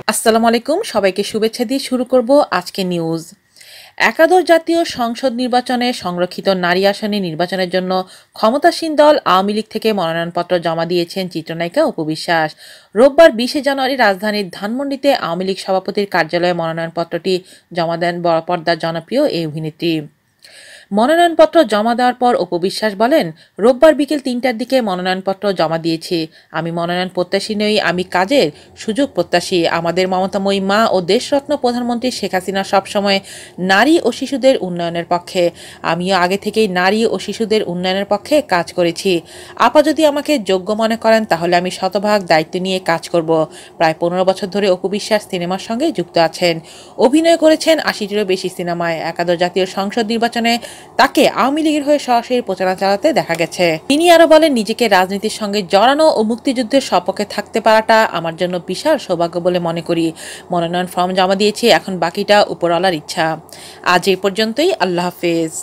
আসসালামু আলাইকুম, সবাইকে শুভেচ্ছা দিয়ে শুরু করব আজকে নিউজ। একাদশ জাতীয় সংসদ নির্বাচনে সংরক্ষিত নারী আসনে নির্বাচনের জন্য ক্ষমতাসীন দল আওয়ামী লীগ থেকে মনোনয়নপত্র জমা দিয়েছেন চিত্রনায়িকা অপু বিশ্বাস। রোববার 20 জানুয়ারি রাজধানীর ধানমন্ডিতে আওয়ামী লীগ সভাপতির কার্যালয়ে মনোনয়নপত্রটি জমা দেন বড় পর্দার জনপ্রিয় এই অভিনেত্রী। মনোনয়নপত্র জমা দেওয়ার পর অপু বিশ্বাস বলেন, রোববার বিকেল 3টার দিকে মনোনয়নপত্র জমা দিয়েছি। আমি মনোনয়ন প্রত্যাশী নই, আমি কাজের সুযোগ প্রত্যাশী। আমাদের মমতাময়ী মা ও দেশরত্ন প্রধানমন্ত্রী শেখ হাসিনা সবসময় নারী ও শিশুদের উন্নয়নের পক্ষে। আমিও আগে থেকেই নারী ও শিশুদের উন্নয়নের পক্ষে কাজ করেছি। আপা যদি আমাকে যোগ্য মনে করেন তাহলে আমি শতভাগ দায়িত্ব নিয়ে কাজ করব। প্রায় 15 বছর ধরে অপু বিশ্বাস সিনেমার সঙ্গে যুক্ত আছেন। অভিনয় করেছেন 80টিরও বেশি সিনেমায়। একাদশ জাতীয় সংসদ নির্বাচনে তাকে আওয়ামী লীগের হয়ে সরাসরি প্রচারণা চালাতে দেখা গেছে। তিনি আরো বলেন, নিজেকে রাজনীতির সঙ্গে জড়ানো ও মুক্তিযুদ্ধের সপক্ষে থাকতে পারাটা আমার জন্য বিশাল সৌভাগ্য বলে মনে করি। মনোনয়ন ফর্ম জমা দিয়েছি, এখন বাকিটা উপরওয়ালার ইচ্ছা। আজ এই পর্যন্তই। আল্লাহ হাফেজ।